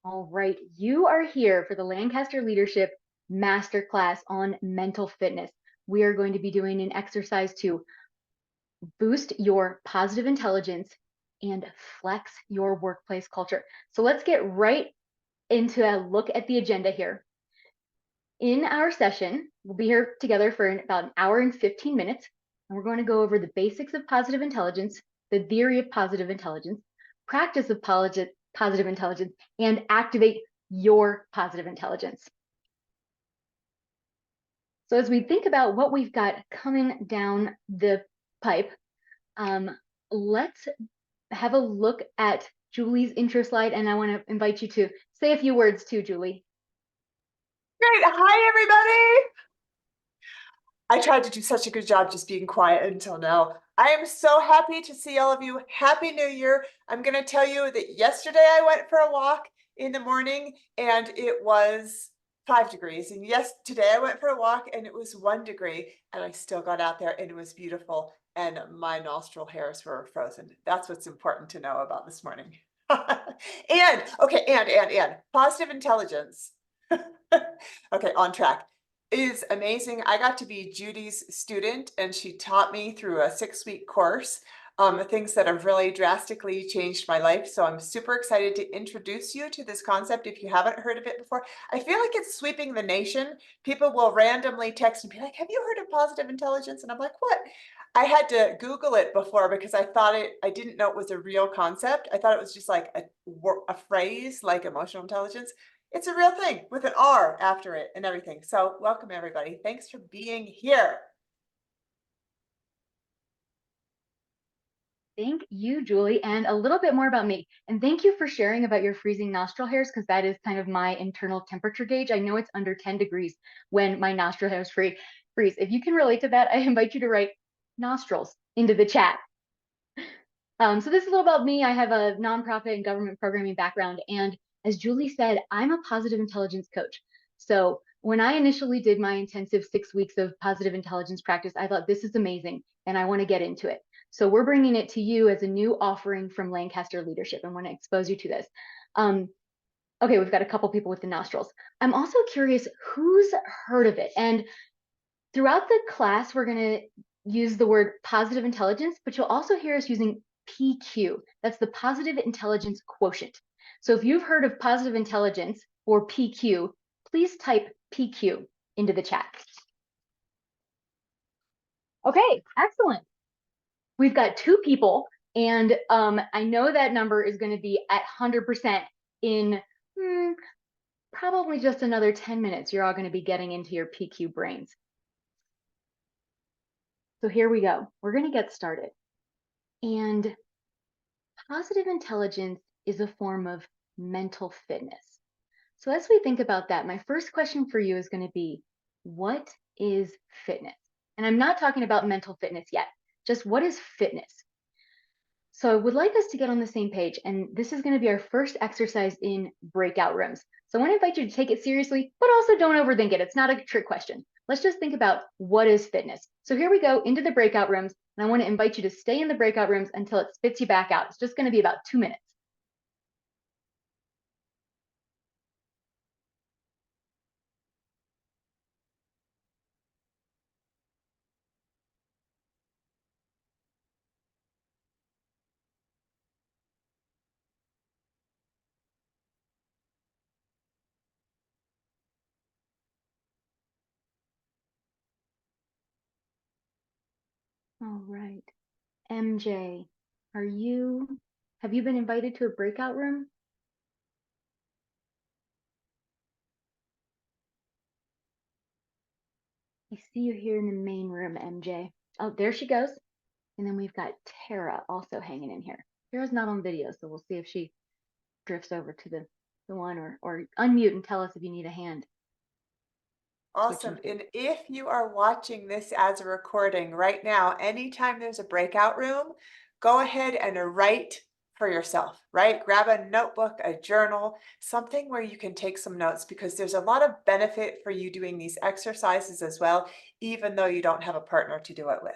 All right, you are here for the Lancaster Leadership Masterclass on mental fitness. We are going to be doing an exercise to boost your positive intelligence and flex your workplace culture. So let's get right into a look at the agenda here. In our session, we'll be here together for about an hour and 15 minutes, and we're going to go over the basics of positive intelligence, the theory of positive intelligence, practice of positive intelligence, and activate your positive intelligence. So as we think about what we've got coming down the pipe, let's have a look at Julie's intro slide, and I want to invite you to say a few words too, Julie. Great. Hi, everybody. I tried to do such a good job just being quiet until now. I am so happy to see all of you. Happy New Year. I'm going to tell you that yesterday I went for a walk in the morning and it was 5 degrees. And yes, today I went for a walk and it was 1 degree and I still got out there and it was beautiful and my nostril hairs were frozen. That's what's important to know about this morning. And positive intelligence. Okay, on track. Is amazing. I got to be Judy's student and she taught me through a 6-week course, things that have really drastically changed my life. So I'm super excited to introduce you to this concept if you haven't heard of it before. I feel like it's sweeping the nation. People will randomly text and be like, have you heard of positive intelligence? And I'm like, what? I had to Google it before because I didn't know it was a real concept. I thought it was just like a phrase like emotional intelligence. It's a real thing with an R after it and everything. So welcome, everybody. Thanks for being here. Thank you, Julie, and a little bit more about me. And thank you for sharing about your freezing nostril hairs, because that is kind of my internal temperature gauge. I know it's under 10 degrees when my nostril hairs freeze. If you can relate to that, I invite you to write nostrils into the chat. So this is a little about me. I have a nonprofit and government programming background. And as Julie said, I'm a positive intelligence coach. So when I initially did my intensive 6 weeks of positive intelligence practice, I thought this is amazing and I want to get into it. So we're bringing it to you as a new offering from Lancaster Leadership. I want to expose you to this. Okay, we've got a couple people with the nostrils. I'm also curious who's heard of it. And throughout the class, we're going to use the word positive intelligence, but you'll also hear us using PQ. That's the positive intelligence quotient. So if you've heard of positive intelligence or PQ, please type PQ into the chat. Okay, excellent. We've got 2 people, and I know that number is going to be at 100% in probably just another 10 minutes. You're all going to be getting into your PQ brains. So here we go. We're going to get started. And positive intelligence is a form of mental fitness. So as we think about that, my first question for you is going to be, what is fitness? And I'm not talking about mental fitness yet, just what is fitness? So I would like us to get on the same page, and this is going to be our first exercise in breakout rooms. So I want to invite you to take it seriously, but also don't overthink it. It's not a trick question. Let's just think about what is fitness. So here we go into the breakout rooms, and I want to invite you to stay in the breakout rooms until it spits you back out. It's just going to be about 2 minutes. All right. MJ, have you been invited to a breakout room? I see you here in the main room, MJ. Oh, there she goes. And then we've got Tara also hanging in here. Tara's not on video, so we'll see if she drifts over to the one or unmute and tell us if you need a hand. Awesome. And if you are watching this as a recording right now, anytime there's a breakout room, go ahead and write for yourself, right? Grab a notebook, a journal, something where you can take some notes because there's a lot of benefit for you doing these exercises as well, even though you don't have a partner to do it with.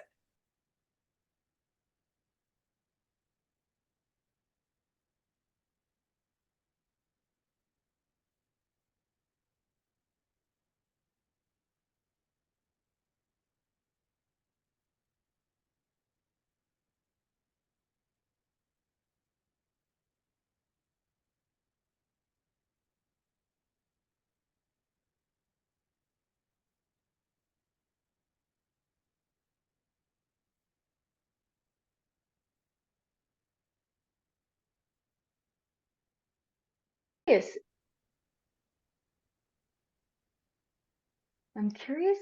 curious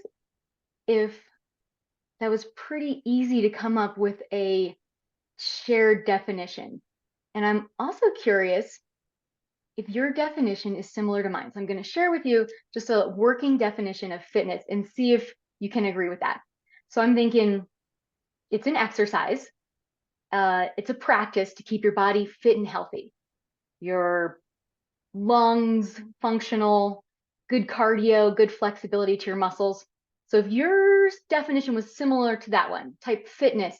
if that was pretty easy to come up with a shared definition. And I'm also curious if your definition is similar to mine. So I'm going to share with you just a working definition of fitness and see if you can agree with that. So I'm thinking it's an exercise. It's a practice to keep your body fit and healthy. Your lungs functional, good cardio, good flexibility to your muscles. So if your definition was similar to that one, type fitness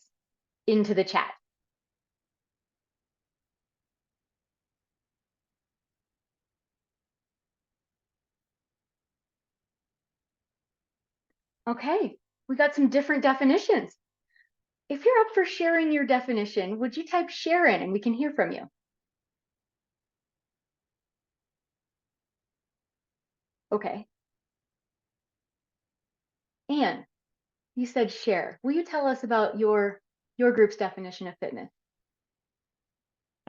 into the chat. Okay, we got some different definitions. If you're up for sharing your definition, would you type share in and we can hear from you? Okay. Anne, you said share. Will you tell us about your group's definition of fitness?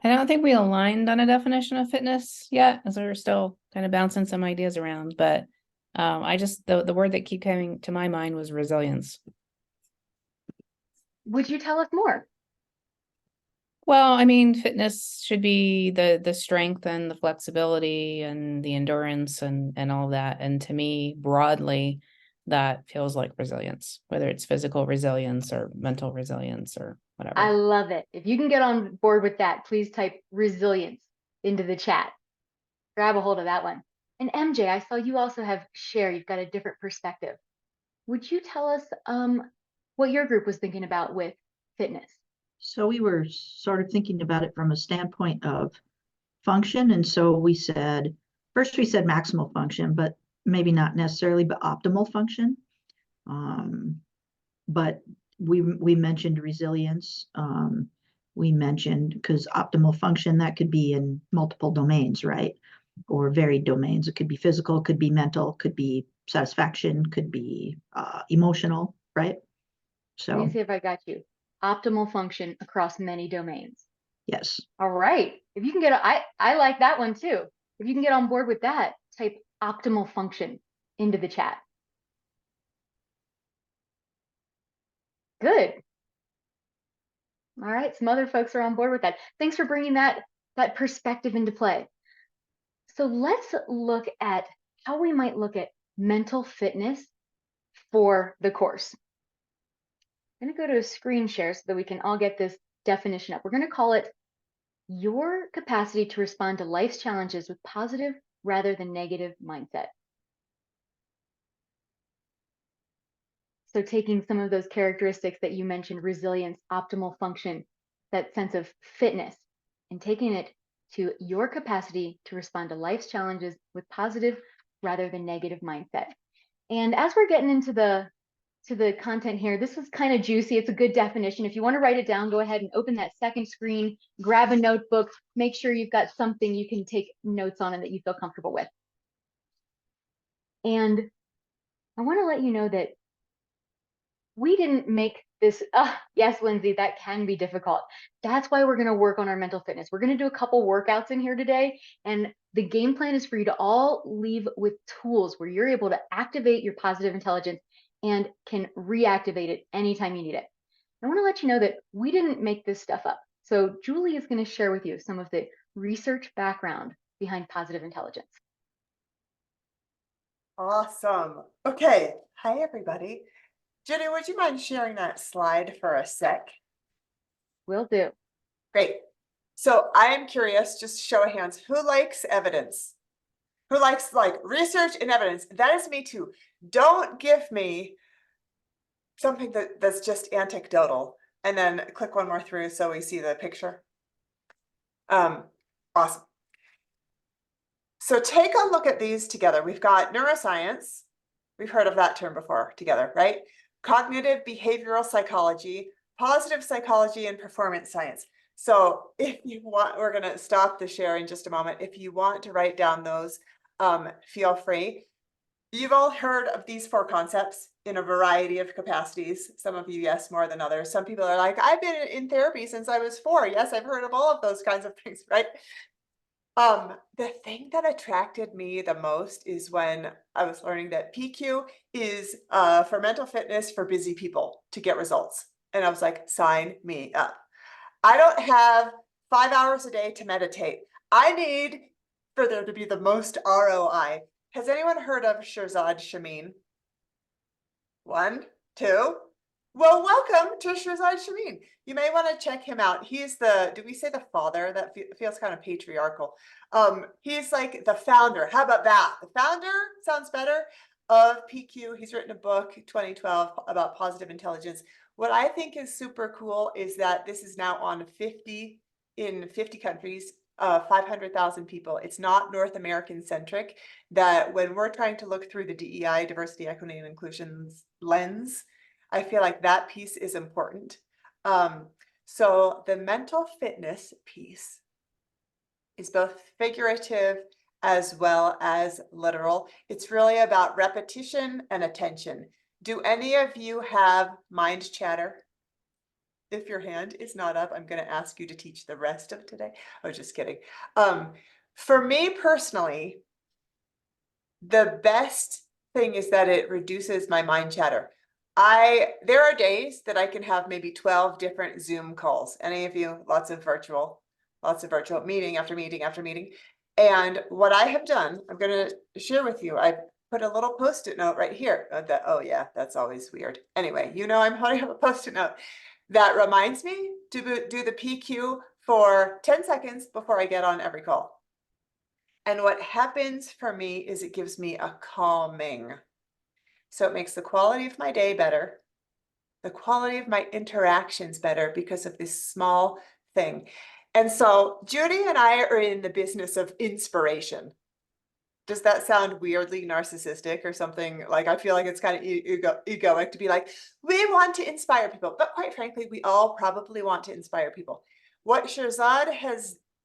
I don't think we aligned on a definition of fitness yet, as we're still kind of bouncing some ideas around, but I just, the word that keep coming to my mind was resilience. Would you tell us more? Well, I mean, fitness should be the strength and the flexibility and the endurance and all that. And to me, broadly, that feels like resilience, whether it's physical resilience or mental resilience or whatever. I love it. If you can get on board with that, please type resilience into the chat. Grab a hold of that one. And MJ, I saw you also have share. You've got a different perspective. Would you tell us what your group was thinking about with fitness? So we were sort of thinking about it from a standpoint of function. And so we said, first we said maximal function, but maybe not necessarily, but optimal function. But we mentioned resilience. We mentioned, because optimal function, that could be in multiple domains, right? Or varied domains. It could be physical, could be mental, could be satisfaction, could be emotional, right? So let me see if I got you. Optimal function across many domains. Yes. All right. If you can get, I like that one too. If you can get on board with that, type optimal function into the chat. Good. All right. Some other folks are on board with that. Thanks for bringing that perspective into play. So let's look at how we might look at mental fitness for the course. I'm going to go to a screen share so that we can all get this definition up. We're going to call it your capacity to respond to life's challenges with positive rather than negative mindset. So taking some of those characteristics that you mentioned, resilience, optimal function, that sense of fitness, and taking it to your capacity to respond to life's challenges with positive rather than negative mindset. And as we're getting into the content here, this is kind of juicy. It's a good definition. If you want to write it down, go ahead and open that second screen, grab a notebook, make sure you've got something you can take notes on and that you feel comfortable with. And I want to let you know that we didn't make this, yes, Lindsay, that can be difficult. That's why we're going to work on our mental fitness. We're going to do a couple workouts in here today. And the game plan is for you to all leave with tools where you're able to activate your positive intelligence and can reactivate it anytime you need it. I want to let you know that we didn't make this stuff up. So Julie is going to share with you some of the research background behind positive intelligence. Awesome. Okay. Hi, everybody. Judy, would you mind sharing that slide for a sec? Will do. Great. So I am curious, just show of hands, who likes evidence? Who likes like research and evidence? That is me too. Don't give me something that's just anecdotal. And then click one more through so we see the picture. Awesome. So take a look at these together. We've got neuroscience. We've heard of that term before together, right? Cognitive behavioral psychology, positive psychology, and performance science. So if you want, we're going to stop the share in just a moment. If you want to write down those, feel free. You've all heard of these four concepts in a variety of capacities. Some of you, yes, more than others. Some people are like, I've been in therapy since I was 4. Yes, I've heard of all of those kinds of things, right? The thing that attracted me the most is when I was learning that PQ is for mental fitness for busy people to get results. And I was like, sign me up. I don't have 5 hours a day to meditate. I need for there to be the most ROI. Has anyone heard of Shirzad Shamin? One, two. Well, welcome to Shirzad Shamin. You may want to check him out. He's the, do we say the father? That feels kind of patriarchal. He's like the founder. How about that? The founder sounds better of PQ. He's written a book, 2012, about positive intelligence. What I think is super cool is that this is now on 50 countries, 500,000 people. It's not North American centric. That when we're trying to look through the DEI, diversity, equity, and inclusion's lens, I feel like that piece is important. So the mental fitness piece is both figurative as well as literal. It's really about repetition and attention. Do any of you have mind chatter? If your hand is not up, I'm going to ask you to teach the rest of today. Oh, just kidding. For me personally, the best thing is that it reduces my mind chatter. There are days that I can have maybe 12 different Zoom calls. Any of you, lots of virtual meeting after meeting after meeting. And what I have done, I'm going to share with you. I put a little Post-it note right here. Oh yeah, that's always weird. Anyway, you know I'm holding up a Post-it note that reminds me to do the PQ for 10 seconds before I get on every call. And what happens for me is it gives me a calming. So it makes the quality of my day better, the quality of my interactions better because of this small thing. And so Judy and I are in the business of inspiration. Does that sound weirdly narcissistic or something? Like, I feel like it's kind of egoic to be like, we want to inspire people. But quite frankly, we all probably want to inspire people. What Shirzad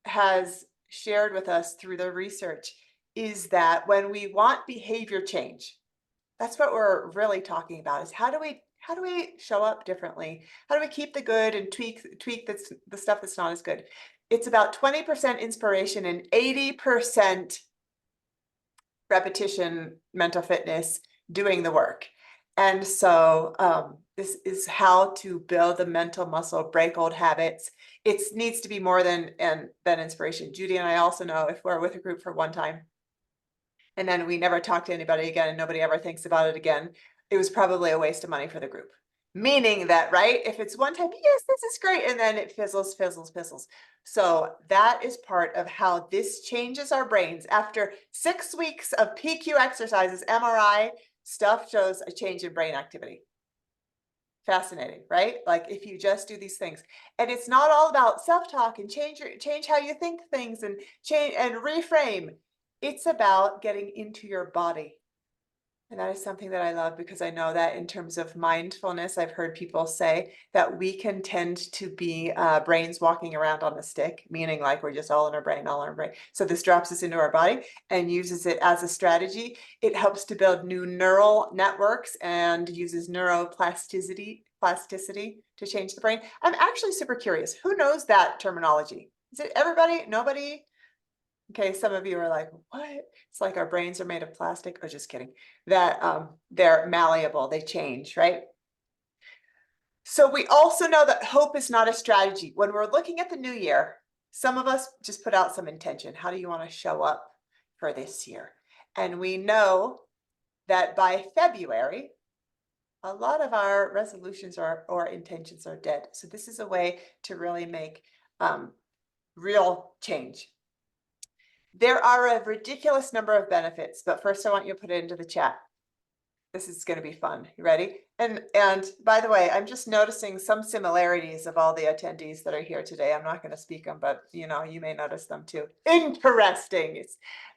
has shared with us through the research is that when we want behavior change, that's what we're really talking about, is how do we show up differently? How do we keep the good and tweak the stuff that's not as good? It's about 20% inspiration and 80% repetition, mental fitness, doing the work. And so this is how to build the mental muscle, break old habits. It needs to be more than inspiration. Judy and I also know if we're with a group for one time and then we never talk to anybody again and nobody ever thinks about it again, it was probably a waste of money for the group. Meaning that, right, if it's one time, yes, this is great, and then it fizzles. So that is part of how this changes our brains. After 6 weeks of PQ exercises, MRI stuff shows a change in brain activity. Fascinating, right? Like if you just do these things. And it's not all about self-talk and change how you think things and change and reframe. It's about getting into your body. And that is something that I love because I know that in terms of mindfulness, I've heard people say that we can tend to be brains walking around on a stick, meaning like we're just all in our brain. So this drops us into our body and uses it as a strategy. It helps to build new neural networks and uses neuroplasticity to change the brain. I'm actually super curious. Who knows that terminology? Is it everybody? Nobody? Okay, some of you are like, what? It's like our brains are made of plastic. Oh, just kidding. That they're malleable, they change, right? So we also know that hope is not a strategy. When we're looking at the new year, some of us just put out some intention. How do you want to show up for this year? And we know that by February, a lot of our resolutions or intentions are dead. So this is a way to really make real change. There are a ridiculous number of benefits, but first I want you to put it into the chat. This is going to be fun. You ready? And by the way, I'm just noticing some similarities of all the attendees that are here today. I'm not going to speak them, but you may notice them too. Interesting.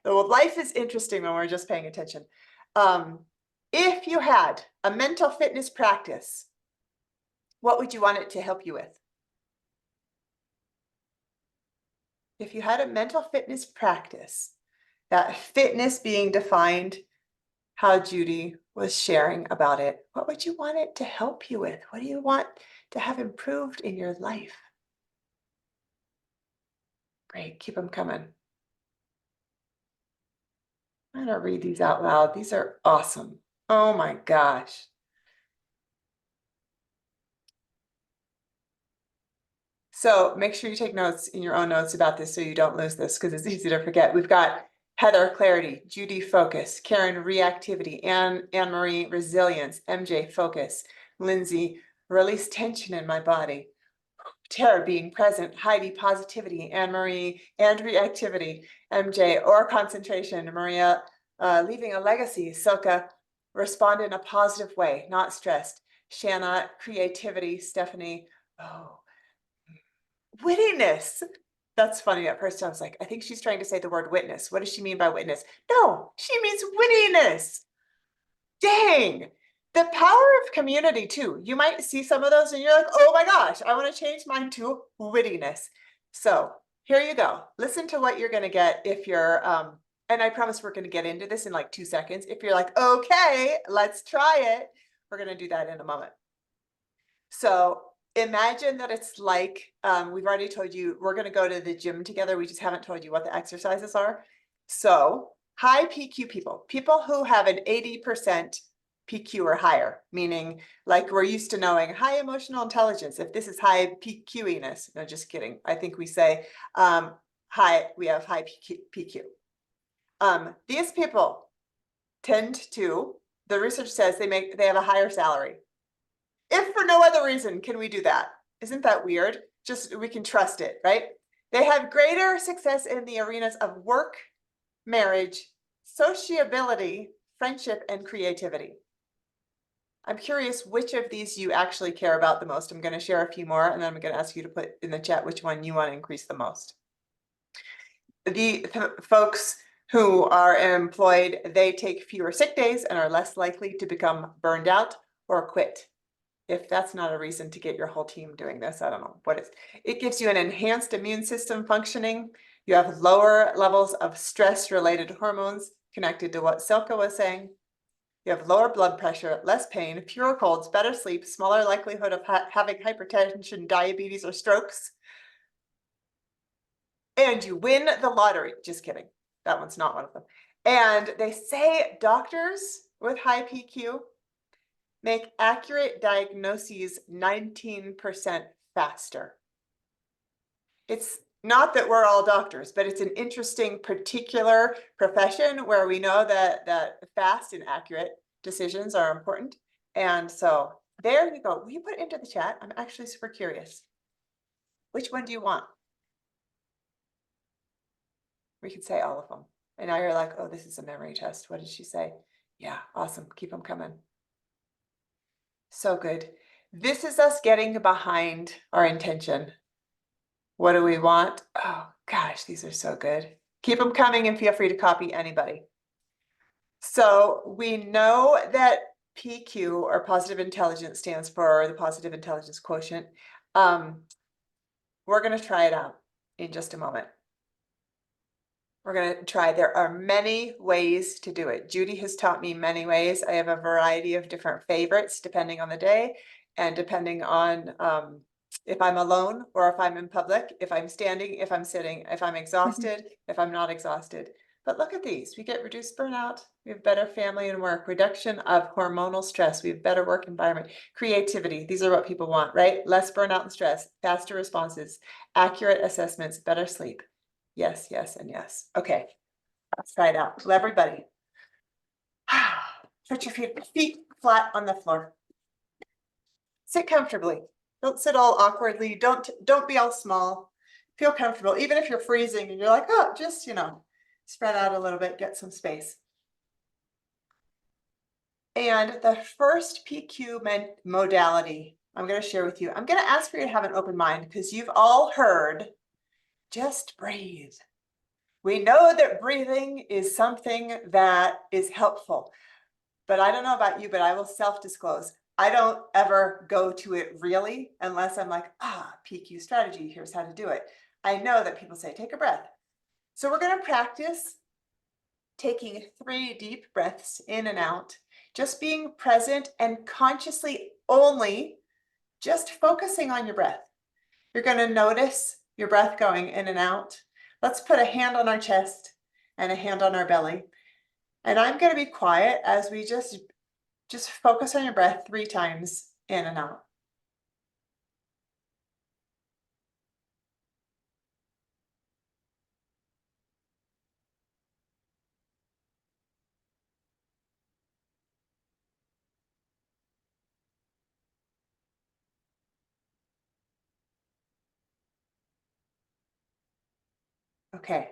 Life is interesting when we're just paying attention. If you had a mental fitness practice, what would you want it to help you with? If you had a mental fitness practice, that fitness being defined how Judy was sharing about it, what would you want it to help you with? What do you want to have improved in your life? Great, keep them coming. I'm gonna read these out loud. These are awesome. Oh my gosh. So make sure you take notes in your own notes about this so you don't lose this, because it's easy to forget. We've got Heather, clarity; Judy, focus; Karen, reactivity; Anne-Marie, resilience; MJ, focus; Lindsay, release tension in my body; Tara, being present; Heidi, positivity; Anne-Marie, and reactivity; MJ, or concentration; Maria, leaving a legacy; Silka, respond in a positive way, not stressed; Shanna, creativity; Stephanie, oh, wittiness. That's funny. At first I was like, I think she's trying to say the word witness. What does she mean by witness? No, she means wittiness. Dang. The power of community too. You might see some of those and you're like, oh my gosh, I want to change mine to wittiness. So here you go. Listen to what you're going to get if you're, and I promise we're going to get into this in like 2 seconds. If you're like, okay, let's try it. We're going to do that in a moment. So imagine that it's like, we've already told you we're going to go to the gym together. We just haven't told you what the exercises are. So high PQ people, people who have an 80% PQ or higher, meaning like we're used to knowing high emotional intelligence. If this is high PQ-iness, no, just kidding. I think we say we have high PQ. These people tend to, the research says they have a higher salary. If for no other reason can we do that? Isn't that weird? Just we can trust it, right? They have greater success in the arenas of work, marriage, sociability, friendship, and creativity. I'm curious which of these you actually care about the most. I'm going to share a few more, and then I'm going to ask you to put in the chat which one you want to increase the most. The folks who are employed, they take fewer sick days and are less likely to become burned out or quit. If that's not a reason to get your whole team doing this, I don't know what is. It gives you an enhanced immune system functioning. You have lower levels of stress-related hormones connected to what Silke was saying. You have lower blood pressure, less pain, fewer colds, better sleep, smaller likelihood of having hypertension, diabetes, or strokes. And you win the lottery. Just kidding. That one's not one of them. And they say doctors with high PQ make accurate diagnoses 19% faster. It's not that we're all doctors, but it's an interesting particular profession where we know that fast and accurate decisions are important. And so there you go. Will you put it into the chat? I'm actually super curious. Which one do you want? We could say all of them. And now you're like, oh, this is a memory test. What did she say? Yeah, awesome. Keep them coming. So good. This is us getting behind our intention. What do we want? Oh gosh, these are so good. Keep them coming and feel free to copy anybody. So we know that PQ, or positive intelligence, stands for the positive intelligence quotient. We're going to try it out in just a moment. We're going to try. There are many ways to do it. Judy has taught me many ways. I have a variety of different favorites depending on the day and depending on if I'm alone or if I'm in public, if I'm standing, if I'm sitting, if I'm exhausted, if I'm not exhausted. But look at these. We get reduced burnout. We have better family and work, reduction of hormonal stress. We have better work environment, creativity. These are what people want, right? Less burnout and stress, faster responses, accurate assessments, better sleep. Yes, yes, and yes. Okay, let's try it out. To everybody. Put your feet flat on the floor. Sit comfortably. Don't sit all awkwardly. Don't be all small. Feel comfortable, even if you're freezing and you're like, oh, just, spread out a little bit, get some space. And the first PQ modality I'm going to share with you, I'm going to ask for you to have an open mind because you've all heard, just breathe. We know that breathing is something that is helpful, but I don't know about you, but I will self-disclose. I don't ever go to it really unless I'm like, PQ strategy, here's how to do it. I know that people say, take a breath. So we're going to practice taking 3 deep breaths in and out, just being present and consciously only just focusing on your breath. You're going to notice your breath going in and out. Let's put a hand on our chest and a hand on our belly. And I'm going to be quiet as we just focus on your breath 3 times in and out. Okay.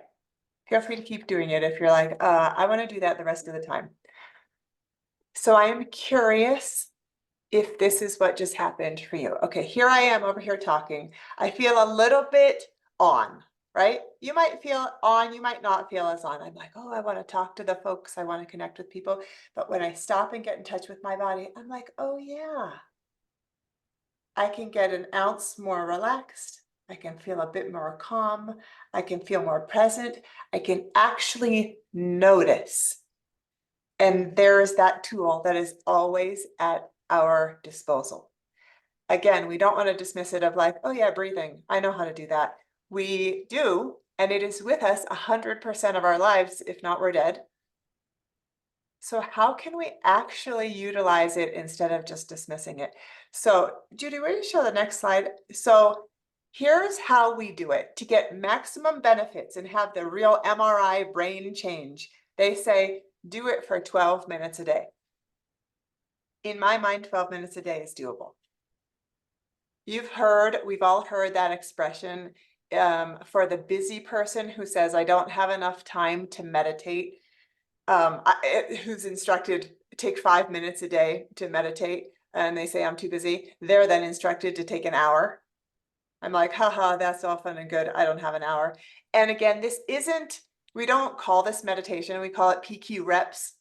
Feel free to keep doing it if you're like, I want to do that the rest of the time. So I am curious if this is what just happened for you. Okay, here I am over here talking. I feel a little bit on, right? You might feel on, you might not feel as on. I'm like, oh, I want to talk to the folks. I want to connect with people. But when I stop and get in touch with my body, I'm like, oh yeah, I can get an ounce more relaxed. I can feel a bit more calm. I can feel more present. I can actually notice. And there is that tool that is always at our disposal. Again, we don't want to dismiss it of like, oh yeah, breathing. I know how to do that. We do, and it is with us 100% of our lives. If not, we're dead. So how can we actually utilize it instead of just dismissing it? So Judy, will you show the next slide? So here's how we do it to get maximum benefits and have the real MRI brain change. They say, do it for 12 minutes a day. In my mind, 12 minutes a day is doable. We've all heard that expression for the busy person who says, I don't have enough time to meditate. Who's instructed take 5 minutes a day to meditate, and they say I'm too busy. They're then instructed to take an hour. I'm like, haha, that's all fun and good. I don't have an hour. And again, we don't call this meditation, we call it PQ reps.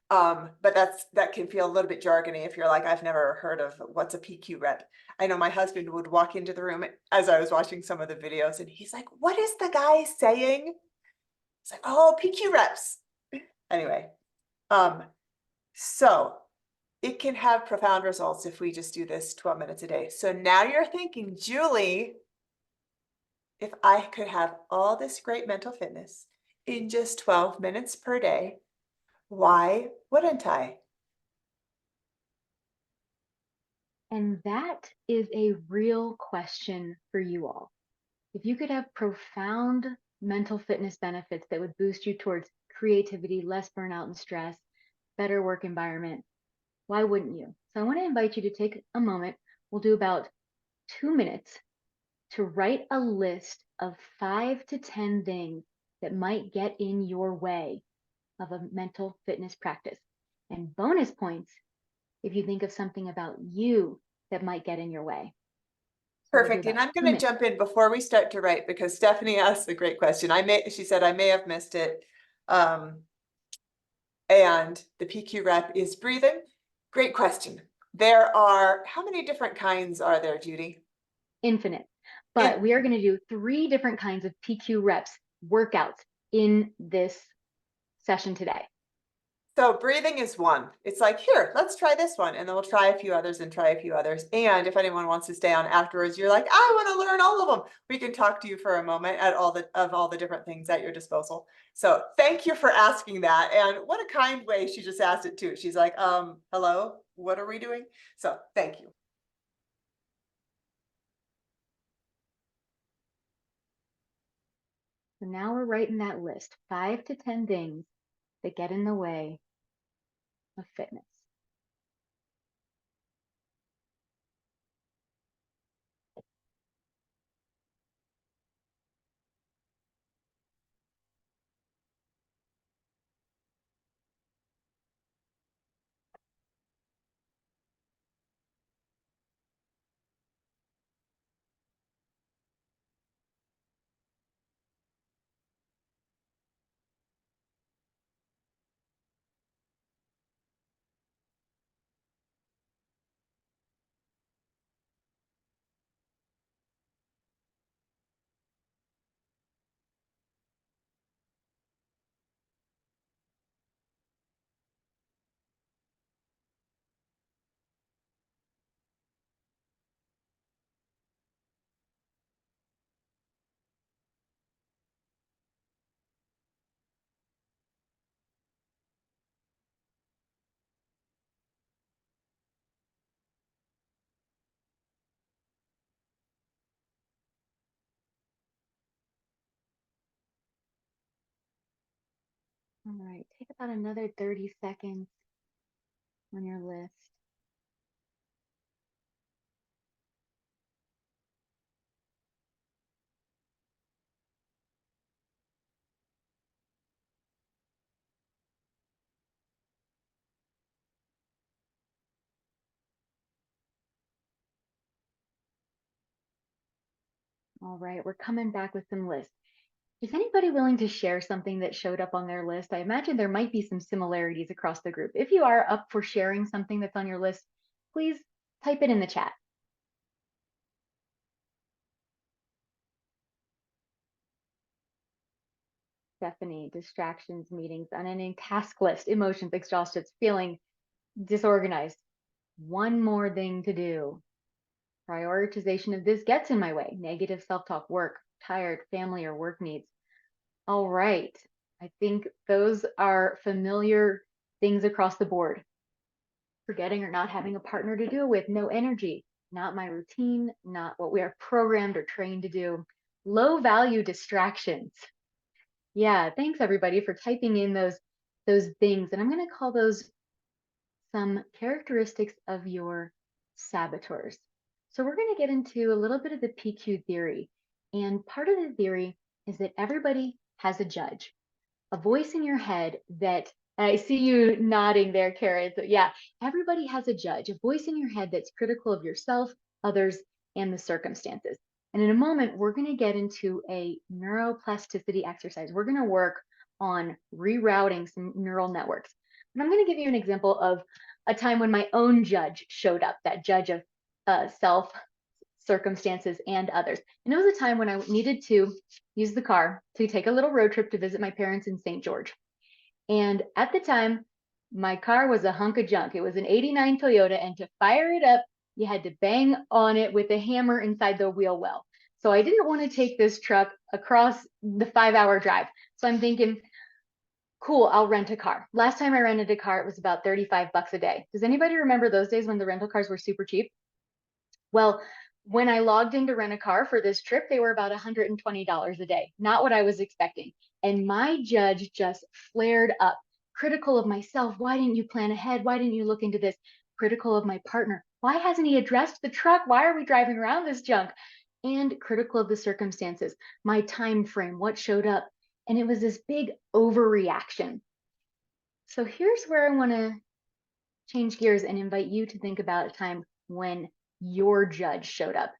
But that can feel a little bit jargony if you're like, I've never heard of what's a PQ rep. I know my husband would walk into the room as I was watching some of the videos and he's like, what is the guy saying? It's like, oh, PQ reps. Anyway, so it can have profound results if we just do this 12 minutes a day. So now you're thinking, Julie, if I could have all this great mental fitness in just 12 minutes per day, why wouldn't I? And that is a real question for you all. If you could have profound mental fitness benefits that would boost you towards creativity, less burnout and stress, better work environment, why wouldn't you? So I want to invite you to take a moment. We'll do about 2 minutes to write a list of 5 to 10 things that might get in your way of a mental fitness practice. And bonus points if you think of something about you that might get in your way. So Perfect. And I'm going to jump in before we start to write because Stephanie asked a great question. She said, I may have missed it. And the PQ rep is breathing. Great question. How many different kinds are there, Judy? Infinite. But we are going to do 3 different kinds of PQ reps workouts in this session today. So breathing is one. It's like, here, let's try this one. And then we'll try a few others and try a few others. And if anyone wants to stay on afterwards, you're like, I want to learn all of them. We can talk to you for a moment at all the different things at your disposal. So thank you for asking that. And what a kind way she just asked it too. She's like, hello, what are we doing? So thank you. So now we're writing that list, 5 to 10 things that get in the way of fitness. All right, take about another 30 seconds on your list. All right, we're coming back with some lists. Is anybody willing to share something that showed up on their list? I imagine there might be some similarities across the group. If you are up for sharing something that's on your list, please type it in the chat. Stephanie, distractions, meetings, unending task list, emotions, exhausted, feeling disorganized. One more thing to do. Prioritization of this gets in my way. Negative self-talk, work, tired, family, or work needs. All right. I think those are familiar things across the board. Forgetting or not having a partner to do it with, no energy, not my routine, not what we are programmed or trained to do. Low value distractions. Yeah, thanks everybody for typing in those things. And I'm going to call those some characteristics of your saboteurs. So we're going to get into a little bit of the PQ theory. And part of the theory is that everybody has a judge, a voice in your head that, I see you nodding there, Karen. So yeah, everybody has a judge, a voice in your head that's critical of yourself, others, and the circumstances. And in a moment, we're going to get into a neuroplasticity exercise. We're going to work on rerouting some neural networks. And I'm going to give you an example of a time when my own judge showed up, that judge of self, circumstances, and others. And it was a time when I needed to use the car to take a little road trip to visit my parents in St. George. And at the time, my car was a hunk of junk. It was an 89 Toyota, and to fire it up, you had to bang on it with a hammer inside the wheel well. So I didn't want to take this truck across the 5-hour drive. So I'm thinking, cool, I'll rent a car. Last time I rented a car, it was about 35 bucks a day. Does anybody remember those days when the rental cars were super cheap? Well, when I logged in to rent a car for this trip, they were about $120 a day. Not what I was expecting. And my judge just flared up, critical of myself. Why didn't you plan ahead? Why didn't you look into this? Critical of my partner. Why hasn't he addressed the truck? Why are we driving around this junk? And critical of the circumstances, my time frame, what showed up. And it was this big overreaction. So here's where I want to change gears and invite you to think about a time when your judge showed up.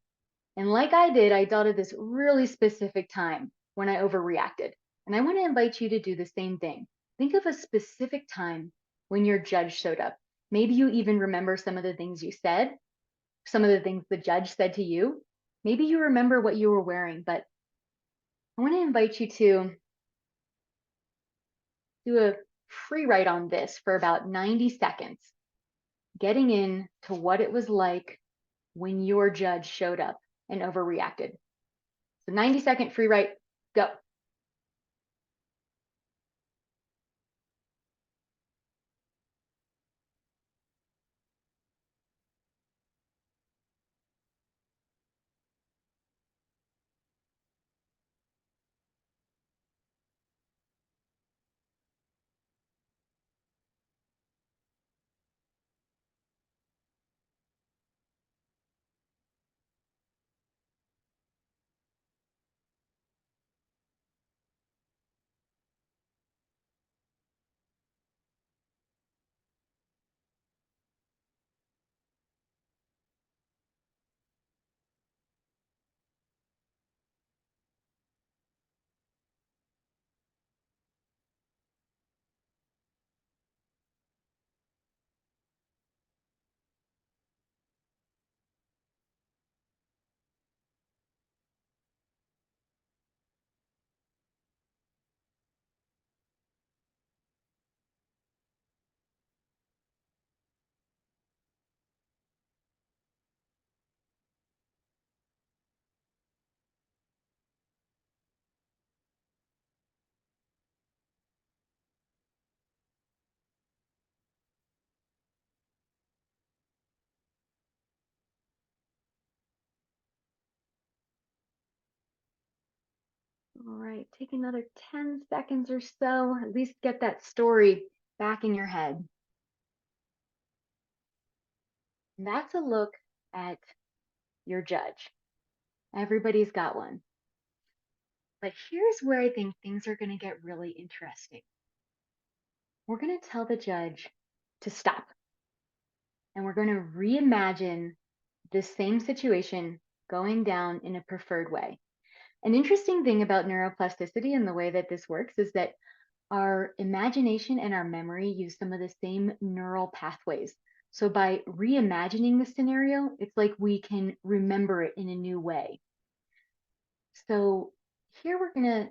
And like I did, I thought of this really specific time when I overreacted. And I want to invite you to do the same thing. Think of a specific time when your judge showed up. Maybe you even remember some of the things you said, some of the things the judge said to you. Maybe you remember what you were wearing, but I want to invite you to do a free write on this for about 90 seconds, getting into what it was like when your judge showed up and overreacted. So 90-second free write, go. right, take another 10 seconds or so, at least get that story back in your head. And that's a look at your judge. Everybody's got one. But here's where I think things are going to get really interesting. We're going to tell the judge to stop. And we're going to reimagine this same situation going down in a preferred way. An interesting thing about neuroplasticity and the way that this works is that our imagination and our memory use some of the same neural pathways. So by reimagining the scenario, it's like we can remember it in a new way. So here we're going to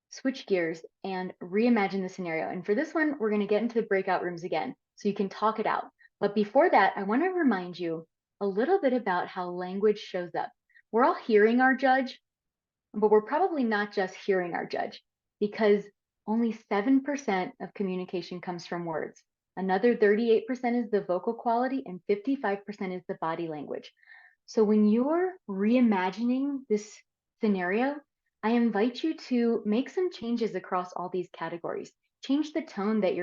switch gears and reimagine the scenario. And for this one, we're going to get into the breakout rooms again, so you can talk it out. But before that, I want to remind you a little bit about how language shows up. We're all hearing our judge, but we're probably not just hearing our judge, because only 7% of communication comes from words. Another 38% is the vocal quality, and 55% is the body language. So when you're reimagining this scenario, I invite you to make some changes across all these categories. Change the tone that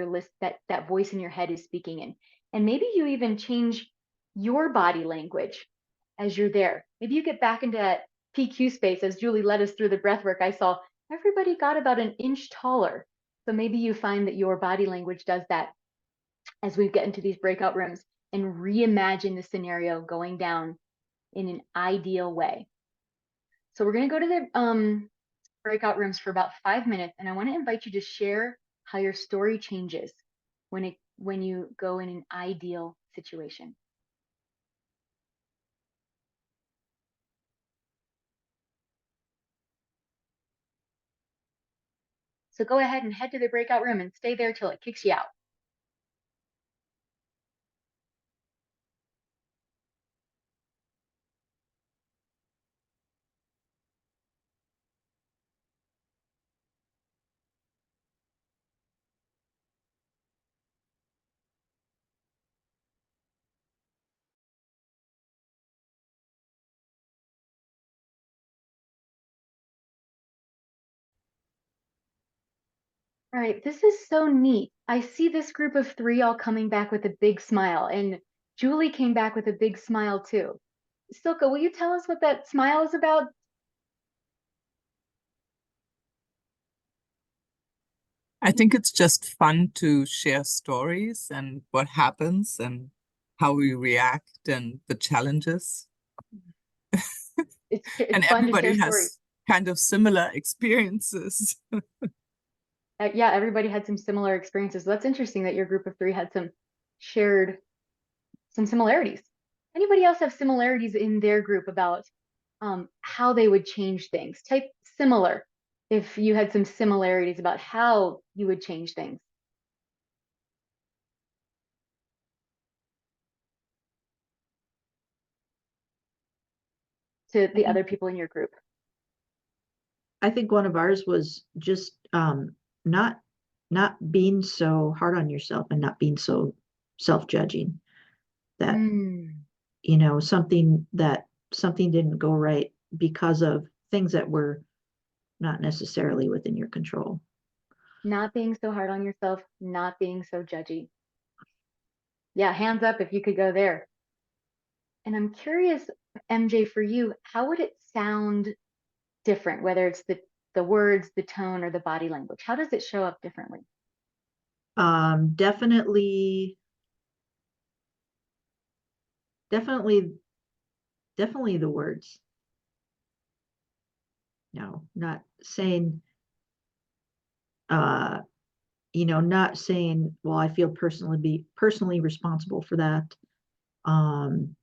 that voice in your head is speaking in. And maybe you even change your body language as you're there. Maybe you get back into that PQ space. As Julie led us through the breath work, I saw everybody got about an inch taller. So maybe you find that your body language does that as we get into these breakout rooms and reimagine the scenario going down in an ideal way. So we're going to go to the breakout rooms for about 5 minutes, and I want to invite you to share how your story changes when you go in an ideal situation. So go ahead and head to the breakout room and stay there till it kicks you out. All right, this is so neat. I see this group of 3 all coming back with a big smile, and Julie came back with a big smile too. Silke, will you tell us what that smile is about? I think it's just fun to share stories and what happens and how we react and the challenges. It's And fun to share everybody stories. has kind of similar experiences. Yeah, everybody had some similar experiences. That's interesting that your group of 3 had some similarities. Anybody else have similarities in their group about how they would change things? Type similar if you had some similarities about how you would change things. To the other people in your group. I think one of ours was just not being so hard on yourself and not being so self-judging. That you know, something didn't go right because of things that were not necessarily within your control. Not being so hard on yourself, not being so judgy. Yeah, hands up if you could go there. And I'm curious, MJ, for you, how would it sound different, whether it's the words, the tone, or the body language? How does it show up differently? Definitely the words. No, not saying, you know, not saying, well, I feel personally responsible for that.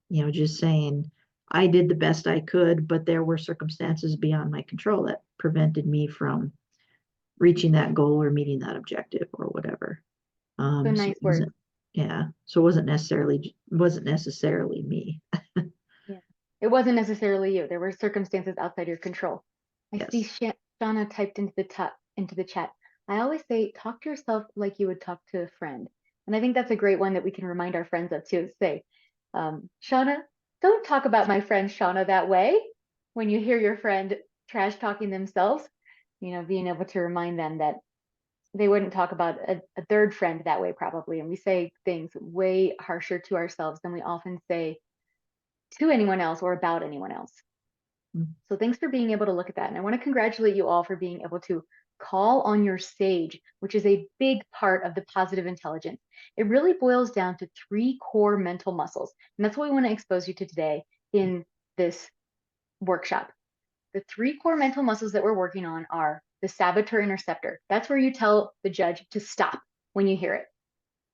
You know, just saying I did the best I could, but there were circumstances beyond my control that prevented me from reaching that goal or meeting that objective or whatever. So So nice words. yeah. So it wasn't necessarily me. Yeah. It wasn't necessarily you. There were circumstances outside your control. I Yes. see Shauna typed into the chat. I always say, talk to yourself like you would talk to a friend. And I think that's a great one that we can remind our friends of too. Say, Shauna, don't talk about my friend Shauna that way when you hear your friend trash talking themselves. being able to remind them that they wouldn't talk about a third friend that way probably. And we say things way harsher to ourselves than we often say to anyone else or about anyone else. So thanks for being able to look at that. And I want to congratulate you all for being able to call on your sage, which is a big part of the positive intelligence. It really boils down to 3 core mental muscles. And that's what we want to expose you to today in this workshop. The 3 core mental muscles that we're working on are the saboteur interceptor. That's where you tell the judge to stop when you hear it.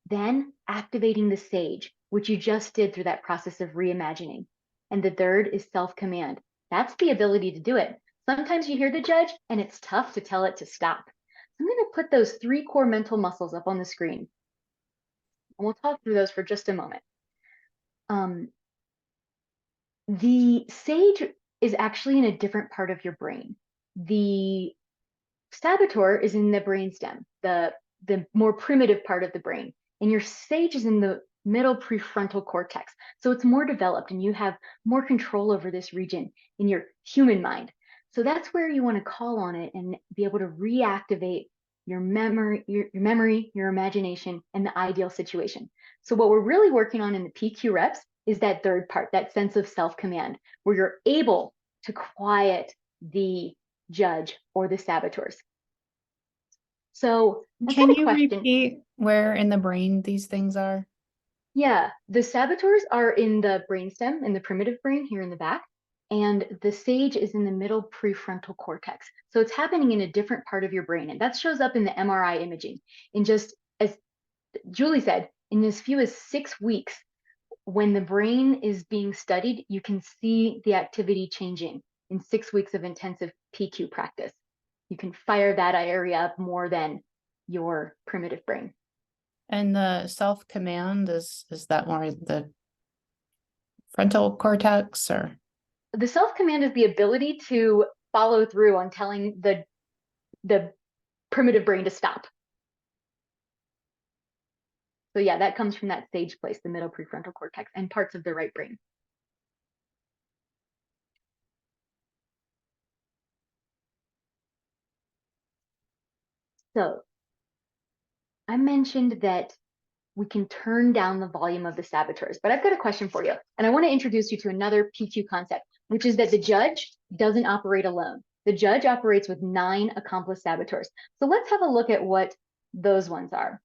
Then activating the sage, which you just did through that process of reimagining. And the third is self-command. That's the ability to do it. Sometimes you hear the judge and it's tough to tell it to stop. I'm going to put those 3 core mental muscles up on the screen. And we'll talk through those for just a moment. The sage is actually in a different part of your brain. The saboteur is in the brainstem, the more primitive part of the brain. And your sage is in the middle prefrontal cortex. So it's more developed and you have more control over this region in your human mind. So that's where you want to call on it and be able to reactivate your memory, your imagination, and the ideal situation. So what we're really working on in the PQ reps is that third part, that sense of self-command, where you're able to quiet the judge or the saboteurs. So Can you repeat where in the brain these things are? Yeah, the saboteurs are in the brainstem, in the primitive brain here in the back, and the sage is in the middle prefrontal cortex. So it's happening in a different part of your brain, and that shows up in the MRI imaging. In just, as Julie said, in as few as 6 weeks, when the brain is being studied, you can see the activity changing in 6 weeks of intensive PQ practice. You can fire that area up more than your primitive brain. And the self-command is that more the frontal cortex, or? The self-command is the ability to follow through on telling the primitive brain to stop. So yeah, that comes from that sage place, the middle prefrontal cortex and parts of the right brain. So I mentioned that we can turn down the volume of the saboteurs, but I've got a question for you. And I want to introduce you to another PQ concept, which is that the judge doesn't operate alone. The judge operates with 9 accomplice saboteurs. So let's have a look at what those ones are.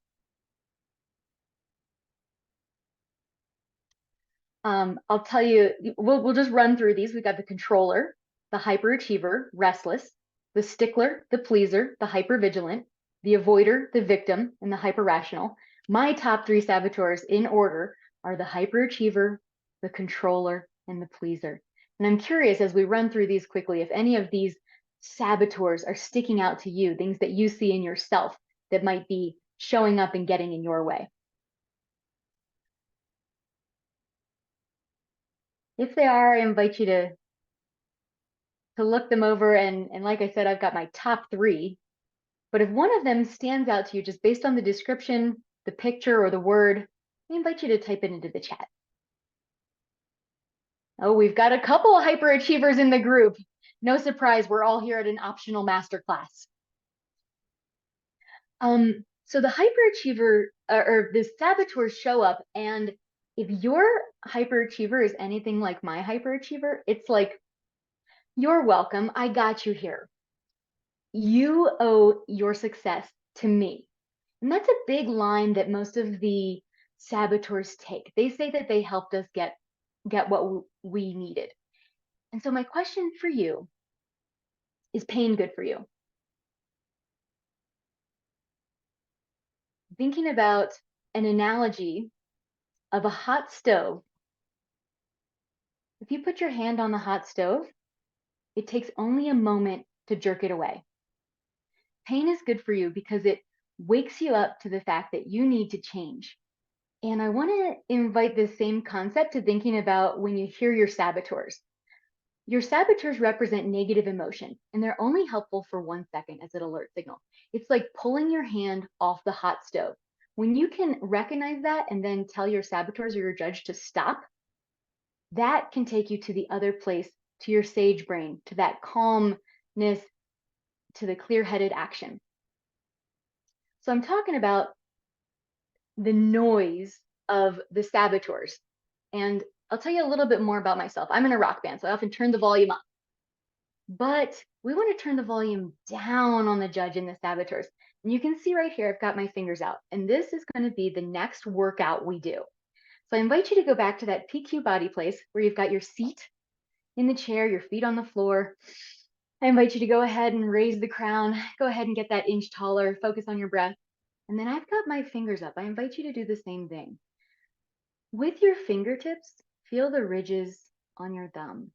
I'll tell you, we'll just run through these. We've got the controller, the hyperachiever, restless, the stickler, the pleaser, the hypervigilant, the avoider, the victim, and the hyperrational. My top 3 saboteurs in order are the hyperachiever, the controller, and the pleaser. And I'm curious as we run through these quickly, if any of these saboteurs are sticking out to you, things that you see in yourself that might be showing up and getting in your way. If they are, I invite you to look them over. And like I said, I've got my top 3. But if one of them stands out to you just based on the description, the picture, or the word, I invite you to type it into the chat. Oh, we've got a couple of hyperachievers in the group. No surprise, we're all here at an optional masterclass. So the hyperachiever or the saboteurs show up, and if your hyperachiever is anything like my hyperachiever, it's like, you're welcome, I got you here. You owe your success to me. And that's a big line that most of the saboteurs take. They say that they helped us get what we needed. And so my question for you is pain good for you? Thinking about an analogy of a hot stove. If you put your hand on the hot stove, it takes only a moment to jerk it away. Pain is good for you because it wakes you up to the fact that you need to change. And I want to invite this same concept to thinking about when you hear your saboteurs. Your saboteurs represent negative emotion, and they're only helpful for 1 second as an alert signal. It's like pulling your hand off the hot stove. When you can recognize that and then tell your saboteurs or your judge to stop, that can take you to the other place, to your sage brain, to that calmness, to the clear-headed action. So I'm talking about the noise of the saboteurs. And I'll tell you a little bit more about myself. I'm in a rock band, so I often turn the volume up. But we want to turn the volume down on the judge and the saboteurs. And you can see right here, I've got my fingers out. And this is going to be the next workout we do. So I invite you to go back to that PQ body place where you've got your seat in the chair, your feet on the floor. I invite you to go ahead and raise the crown. Go ahead and get that inch taller. Focus on your breath. And then I've got my fingers up. I invite you to do the same thing. With your fingertips, feel the ridges on your thumb.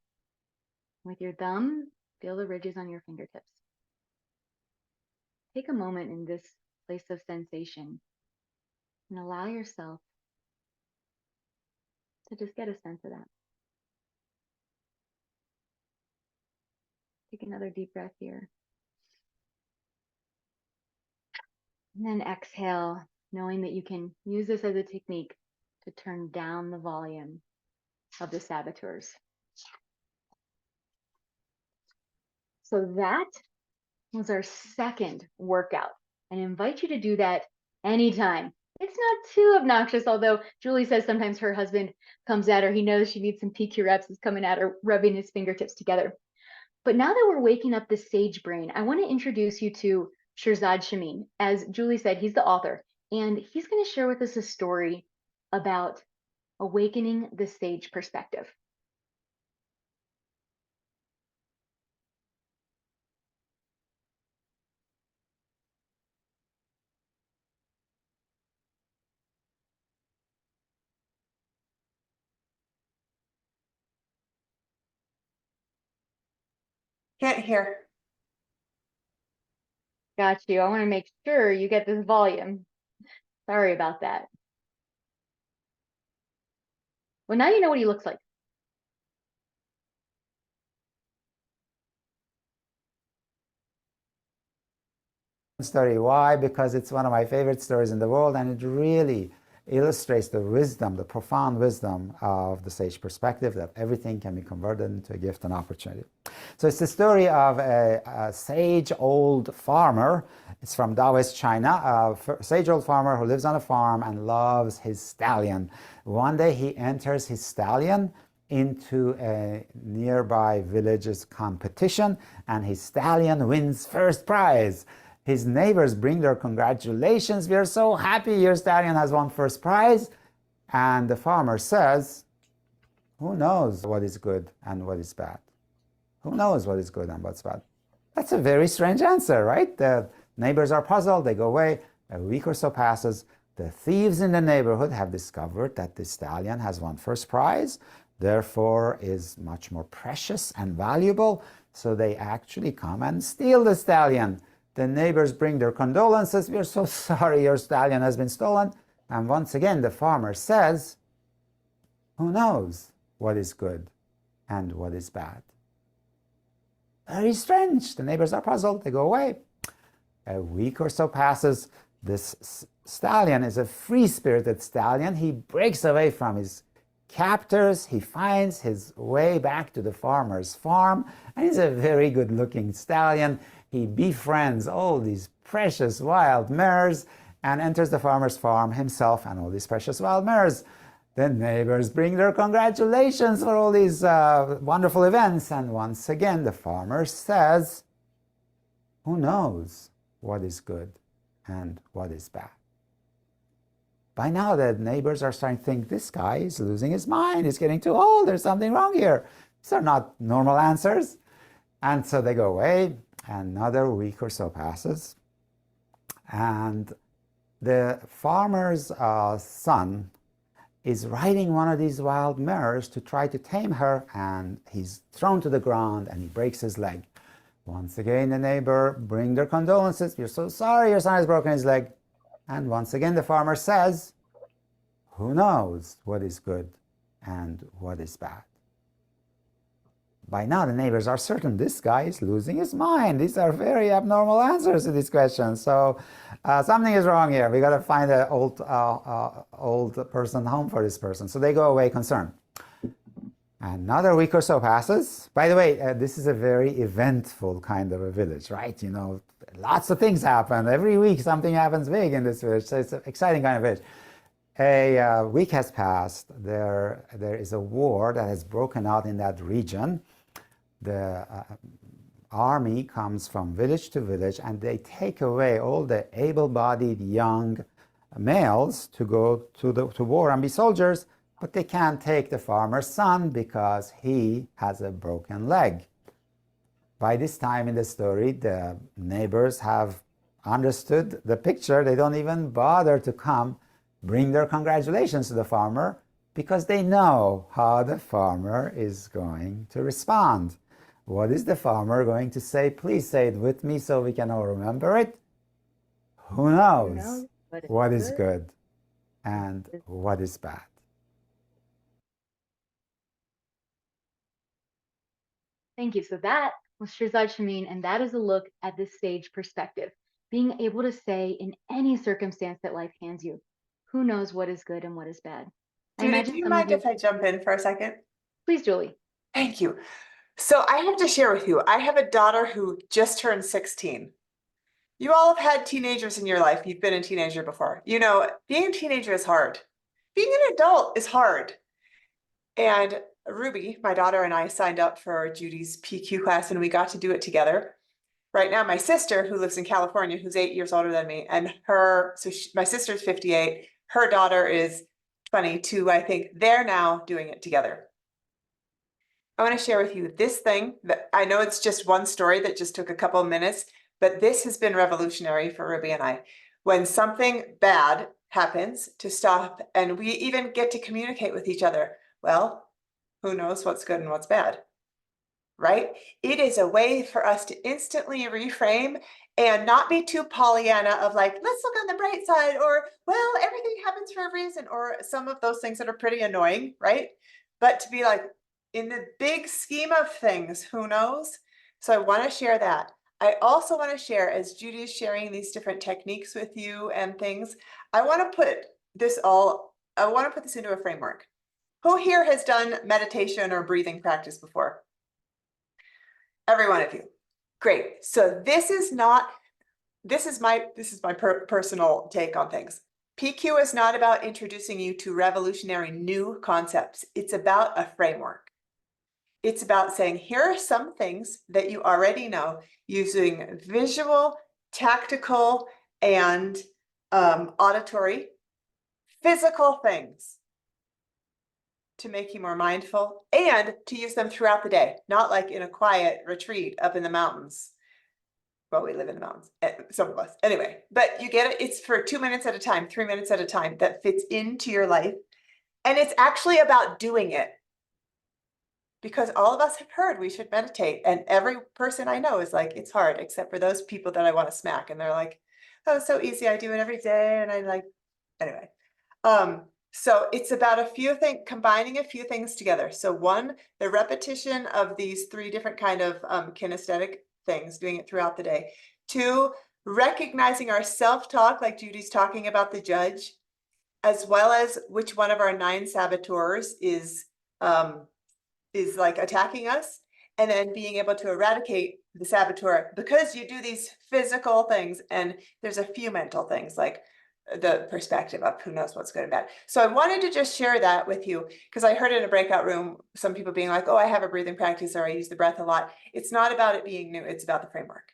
With your thumb, feel the ridges on your fingertips. Take a moment in this place of sensation and allow yourself to just get a sense of that. Take another deep breath here. And then exhale, knowing that you can use this as a technique to turn down the volume of the saboteurs. So that was our second workout. And I invite you to do that anytime. It's not too obnoxious, although Julie says sometimes her husband comes at her. He knows she needs some PQ reps. He's coming at her, rubbing his fingertips together. But now that we're waking up the sage brain, I want to introduce you to Shirzad Chamine. As Julie said, he's the author, and he's going to share with us a story about awakening the sage perspective. Can't hear. Got you. I want to make sure you get this volume. Sorry about that. Well, now you know what he looks like. Story. Why? Because it's one of my favorite stories in the world, and it really illustrates the wisdom, the profound wisdom of the sage perspective, that everything can be converted into a gift and opportunity. So it's the story of a sage old farmer. It's from Taoist China, a sage old farmer who lives on a farm and loves his stallion. One day he enters his stallion into a nearby village's competition, and his stallion wins first prize. His neighbors bring their congratulations. We are so happy your stallion has won first prize. And the farmer says, who knows what is good and what is bad? Who knows what is good and what's bad? That's a very strange answer, right? The neighbors are puzzled. They go away. A week or so passes. The thieves in the neighborhood have discovered that the stallion has won first prize, therefore is much more precious and valuable. So they actually come and steal the stallion. The neighbors bring their condolences. We are so sorry your stallion has been stolen. And once again, the farmer says, who knows what is good and what is bad? Very strange. The neighbors are puzzled. They go away. A week or so passes. This stallion is a free-spirited stallion. He breaks away from his captors. He finds his way back to the farmer's farm. And he's a very good-looking stallion. He befriends all these precious wild mares and enters the farmer's farm himself and all these precious wild mares. The neighbors bring their congratulations for all these wonderful events. And once again, the farmer says, who knows what is good and what is bad? By now, the neighbors are starting to think, this guy is losing his mind. He's getting too old. There's something wrong here. These are not normal answers. And so they go away. Another week or so passes, and the farmer's son is riding one of these wild mares to try to tame her, and he's thrown to the ground and he breaks his leg. Once again, the neighbor bring their condolences. We're so sorry your son has broken his leg. And once again, the farmer says, who knows what is good and what is bad? By now, the neighbors are certain this guy is losing his mind. These are very abnormal answers to these questions. So something is wrong here. We got to find an old person home for this person. So they go away concerned. Another week or so passes. By the way, this is a very eventful kind of a village, right? You know, lots of things happen. Every week something happens big in this village. So it's an exciting kind of village. A week has passed. There is a war that has broken out in that region. The army comes from village to village, and they take away all the able-bodied young males to go to war and be soldiers, but they can't take the farmer's son because he has a broken leg. By this time in the story, the neighbors have understood the picture. They don't even bother to come bring their congratulations to the farmer because they know how the farmer is going to respond. What is the farmer going to say? Please say it with me so we can all remember it. Who knows what is good and what is bad? Thank you. So that was Shirzad Shamin, and that is a look at the sage perspective, being able to say in any circumstance that life hands you, who knows what is good and what is bad. Judy, do you mind if I jump in for a second? Please, Julie. Thank you. So I have to share with you, I have a daughter who just turned 16. You all have had teenagers in your life. You've been a teenager before. You know, being a teenager is hard. Being an adult is hard. And Ruby, my daughter, and I signed up for Judy's PQ class, and we got to do it together. Right now, my sister, who lives in California, who's 8 years older than me, and my sister's 58, her daughter is 22, I think. They're now doing it together. I want to share with you this thing that I know it's just one story that just took a couple of minutes, but this has been revolutionary for Ruby and I. When something bad happens, to stop, and we even get to communicate with each other. Well, who knows what's good and what's bad, right? It is a way for us to instantly reframe and not be too Pollyanna of like, let's look on the bright side, or, well, everything happens for a reason, or some of those things that are pretty annoying, right? But to be like, in the big scheme of things, who knows? So I want to share that. I also want to share, as Judy is sharing these different techniques with you and things, I want to put this into a framework. Who here has done meditation or breathing practice before? Every one of you. Great. So this is my personal take on things. PQ is not about introducing you to revolutionary new concepts. It's about a framework. It's about saying, here are some things that you already know using visual, tactical, and auditory, physical things to make you more mindful and to use them throughout the day, not like in a quiet retreat up in the mountains. Well, we live in the mountains, some of us. Anyway, but you get it. It's for 2 minutes at a time, 3 minutes at a time that fits into your life. And it's actually about doing it. Because all of us have heard we should meditate. And every person I know is like, it's hard, except for those people that I want to smack. And they're like, oh, it's so easy. I do it every day. And I like, anyway. So it's about combining a few things together. So one, the repetition of these 3 different kind of kinesthetic things, doing it throughout the day. 2, recognizing our self-talk, like Judy's talking about the judge, as well as which one of our 9 saboteurs is like attacking us, and then being able to eradicate the saboteur because you do these physical things, and there's a few mental things like the perspective of who knows what's good and bad. So I wanted to just share that with you because I heard in a breakout room some people being like, oh, I have a breathing practice or I use the breath a lot. It's not about it being new, it's about the framework.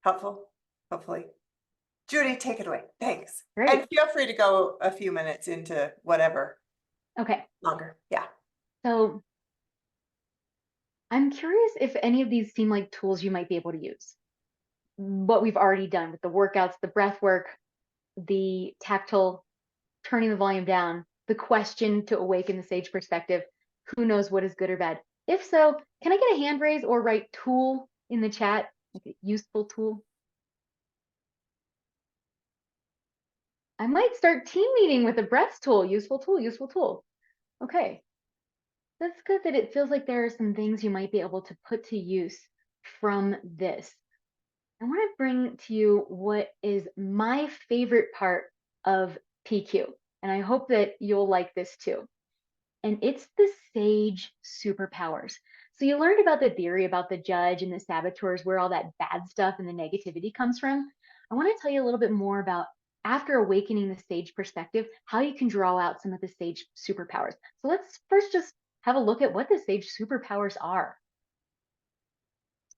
Helpful, hopefully. Judy, take it away. Thanks. Great. And feel free to go a few minutes into whatever. Okay. Longer. Yeah. So I'm curious if any of these seem like tools you might be able to use. What we've already done with the workouts, the breath work, the tactile, turning the volume down, the question to awaken the sage perspective, who knows what is good or bad? If so, can I get a hand raise or write tool in the chat, like a useful tool? I might start team meeting with a breath tool, useful tool, useful tool. Okay. That's good that it feels like there are some things you might be able to put to use from this. I want to bring to you what is my favorite part of PQ, and I hope that you'll like this too. and it's the sage superpowers. So you learned about the theory about the judge and the saboteurs, where all that bad stuff and the negativity comes from. I want to tell you a little bit more about, after awakening the sage perspective, how you can draw out some of the sage superpowers. So let's first just have a look at what the sage superpowers are.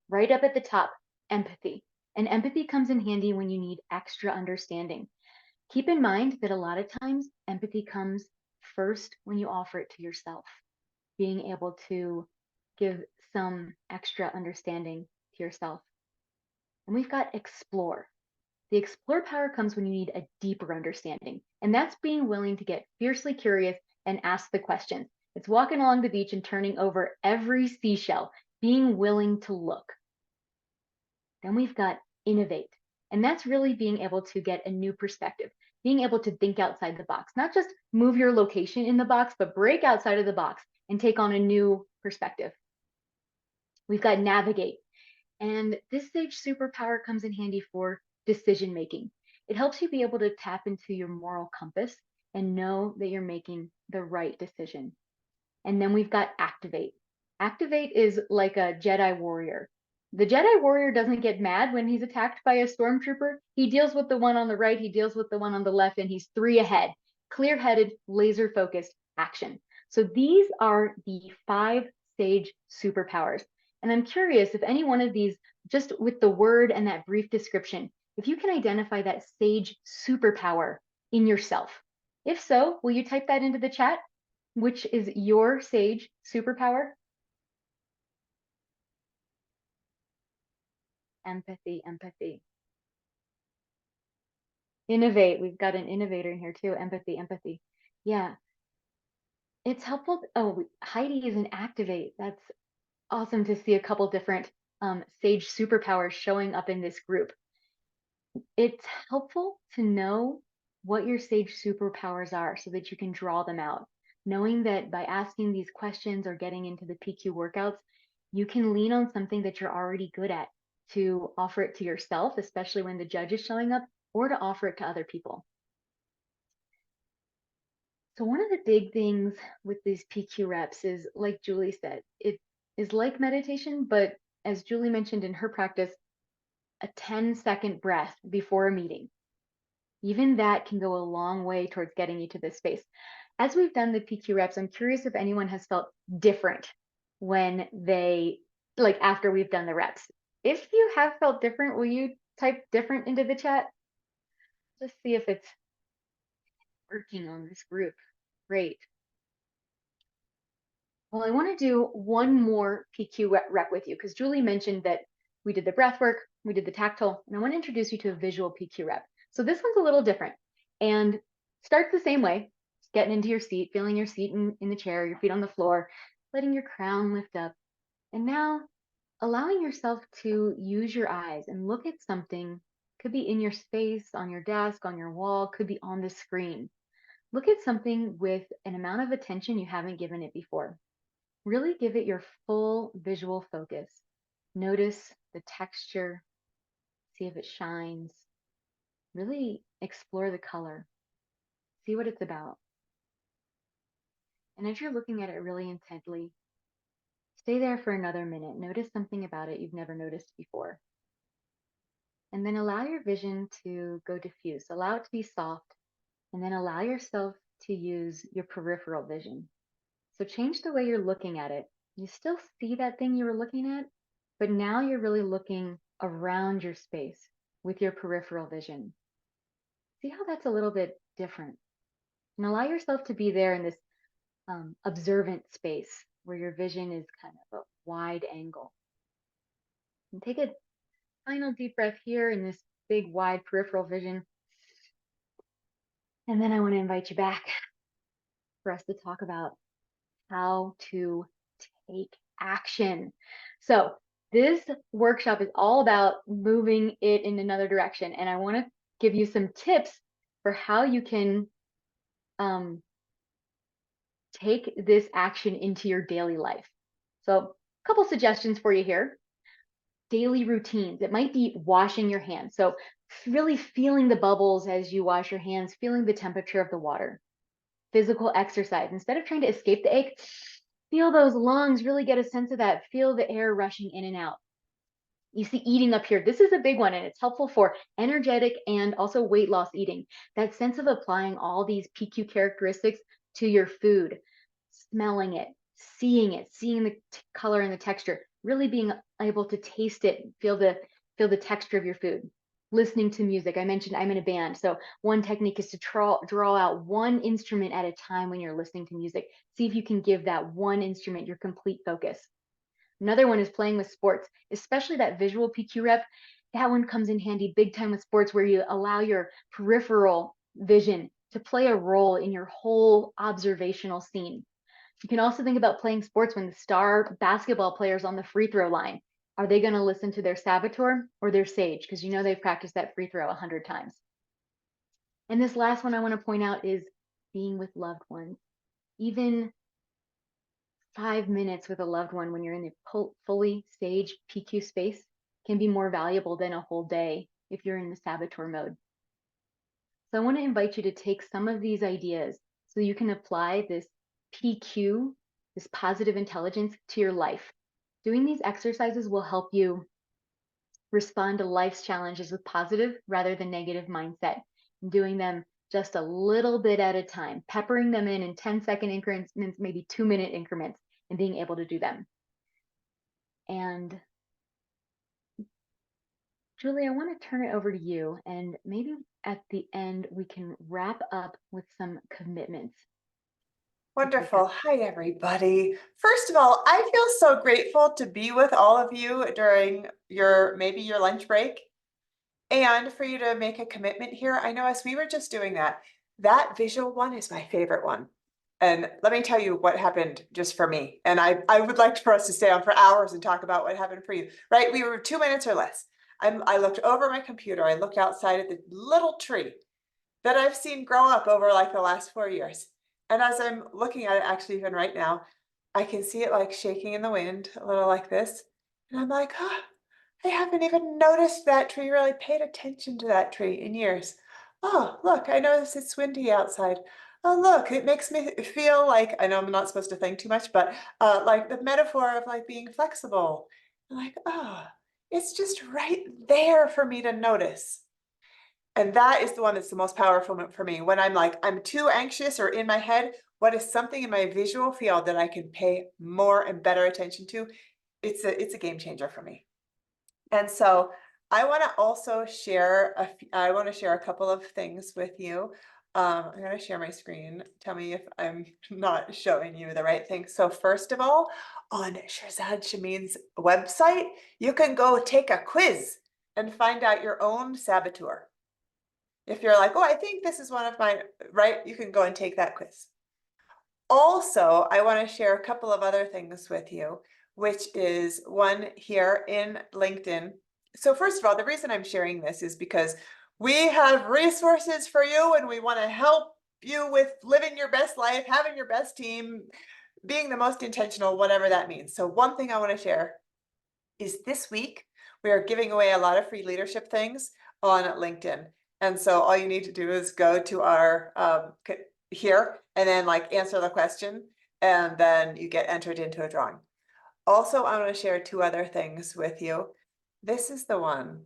Right up at the top, empathy. And empathy comes in handy when you need extra understanding. Keep in mind that a lot of times empathy comes first when you offer it to yourself, being able to give some extra understanding to yourself. And we've got explore. The explore power comes when you need a deeper understanding, and that's being willing to get fiercely curious and ask the questions. It's walking along the beach and turning over every seashell, being willing to look. Then we've got innovate, and that's really being able to get a new perspective, being able to think outside the box, not just move your location in the box, but break outside of the box and take on a new perspective. We've got navigate, and this sage superpower comes in handy for decision making. It helps you be able to tap into your moral compass and know that you're making the right decision. And then we've got activate. Activate is like a Jedi warrior. The Jedi warrior doesn't get mad when he's attacked by a stormtrooper. He deals with the one on the right, he deals with the one on the left, and he's 3 ahead. Clear-headed, laser-focused action. So these are the 5 sage superpowers. And I'm curious if any one of these, just with the word and that brief description, if you can identify that sage superpower in yourself. If so, will you type that into the chat? Which is your sage superpower? Empathy, empathy. Innovate. We've got an innovator in here too. Empathy, empathy. Yeah. It's helpful. Oh, Heidi is an activate. That's awesome to see a couple different sage superpowers showing up in this group. It's helpful to know what your sage superpowers are so that you can draw them out. Knowing that by asking these questions or getting into the PQ workouts, you can lean on something that you're already good at to offer it to yourself, especially when the judge is showing up, or to offer it to other people. So one of the big things with these PQ reps is, like Julie said, it is like meditation, but as Julie mentioned in her practice, a 10-second breath before a meeting. Even that can go a long way towards getting you to this space. As we've done the PQ reps, I'm curious if anyone has felt different when they, like after we've done the reps. If you have felt different, will you type different into the chat? Just see if it's working on this group. Great. Well, I want to do one more PQ rep with you because Julie mentioned that we did the breath work, we did the tactile, and I want to introduce you to a visual PQ rep. So this one's a little different and starts the same way, just getting into your seat, feeling your seat in the chair, your feet on the floor, letting your crown lift up. And now allowing yourself to use your eyes and look at something, could be in your space, on your desk, on your wall, could be on the screen. Look at something with an amount of attention you haven't given it before. Really give it your full visual focus. Notice the texture, see if it shines. Really explore the color, see what it's about. And as you're looking at it really intently, stay there for another minute. Notice something about it you've never noticed before. And then allow your vision to go diffuse. Allow it to be soft, and then allow yourself to use your peripheral vision. So change the way you're looking at it. You still see that thing you were looking at, but now you're really looking around your space with your peripheral vision. See how that's a little bit different. And allow yourself to be there in this observant space where your vision is kind of a wide angle. And take a final deep breath here in this big, wide peripheral vision. And then I want to invite you back for us to talk about how to take action. So this workshop is all about moving it in another direction. And I want to give you some tips for how you can take this action into your daily life. So a couple suggestions for you here. Daily routines. It might be washing your hands. So really feeling the bubbles as you wash your hands, feeling the temperature of the water. physical exercise. Instead of trying to escape the ache, feel those lungs, really get a sense of that. Feel the air rushing in and out. You see eating up here. This is a big one, and it's helpful for energetic and also weight loss eating. That sense of applying all these PQ characteristics to your food, smelling it, seeing the color and the texture, really being able to taste it, feel the texture of your food. Listening to music. I mentioned I'm in a band. So one technique is to draw out one instrument at a time when you're listening to music. See if you can give that one instrument your complete focus. Another one is playing with sports, especially that visual PQ rep. That one comes in handy big time with sports where you allow your peripheral vision to play a role in your whole observational scene. You can also think about playing sports when the star basketball player's on the free throw line. Are they going to listen to their saboteur or their sage? Because you know they've practiced that free throw 100 times. And this last one I want to point out is being with loved ones. Even 5 minutes with a loved one when you're in the fully sage PQ space can be more valuable than a whole day if you're in the saboteur mode. So I want to invite you to take some of these ideas so you can apply this PQ, this positive intelligence, to your life. Doing these exercises will help you respond to life's challenges with positive rather than negative mindset. And doing them just a little bit at a time, peppering them in 10-second increments, maybe 2-minute increments, and being able to do them. And Julie, I want to turn it over to you, and maybe at the end we can wrap up with some commitments. Wonderful. Hi, everybody. First of all, I feel so grateful to be with all of you during maybe your lunch break, and for you to make a commitment here. I know as we were just doing that visual one is my favorite one. And let me tell you what happened just for me. And I would like for us to stay on for hours and talk about what happened for you, right? We were 2 minutes or less. I looked over my computer. I looked outside at the little tree that I've seen grow up over like the last 4 years. And as I'm looking at it, actually even right now, I can see it like shaking in the wind, a little like this. And I'm like, oh, I haven't even noticed that tree, really paid attention to that tree in years. Oh, look, I noticed it's windy outside. Oh, look, it makes me feel like, I know I'm not supposed to think too much, but like the metaphor of like being flexible. I'm like, oh, it's just right there for me to notice. And that is the one that's the most powerful for me. When I'm like, I'm too anxious or in my head, what is something in my visual field that I can pay more and better attention to? It's a game changer for me. And so I want to also share a couple of things with you. I'm going to share my screen. Tell me if I'm not showing you the right thing. So first of all, on Shirzad Shamin's website, you can go take a quiz and find out your own saboteur. If you're like, oh, I think this is one of mine, right? You can go and take that quiz. Also, I want to share a couple of other things with you, which is one here in LinkedIn. So first of all, the reason I'm sharing this is because we have resources for you and we want to help you with living your best life, having your best team, being the most intentional, whatever that means. So one thing I want to share is this week, we are giving away a lot of free leadership things on LinkedIn. And so all you need to do is go to our here and then like answer the question, and then you get entered into a drawing. Also, I want to share 2 other things with you. This is the one.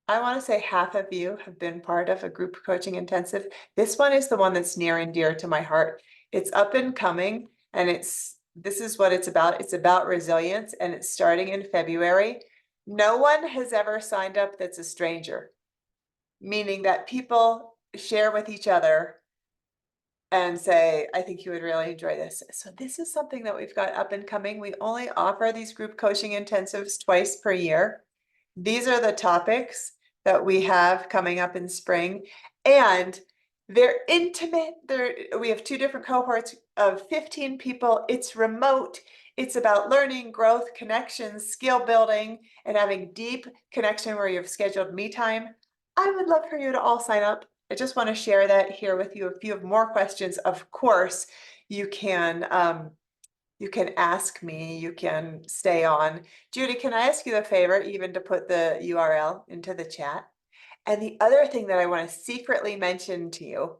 I want to say half of you have been part of a group coaching intensive. This one is the one that's near and dear to my heart. It's up and coming, and this is what it's about. It's about resilience, and it's starting in February. No one has ever signed up that's a stranger, meaning that people share with each other and say, I think you would really enjoy this. So this is something that we've got up and coming. We only offer these group coaching intensives twice per year. These are the topics that we have coming up in spring, and they're intimate. We have 2 different cohorts of 15 people. It's remote. It's about learning, growth, connections, skill building, and having deep connection where you've scheduled me time. I would love for you to all sign up. I just want to share that here with you. If you have more questions, of course, you can ask me, you can stay on. Judy, can I ask you a favor, even to put the URL into the chat? And the other thing that I want to secretly mention to you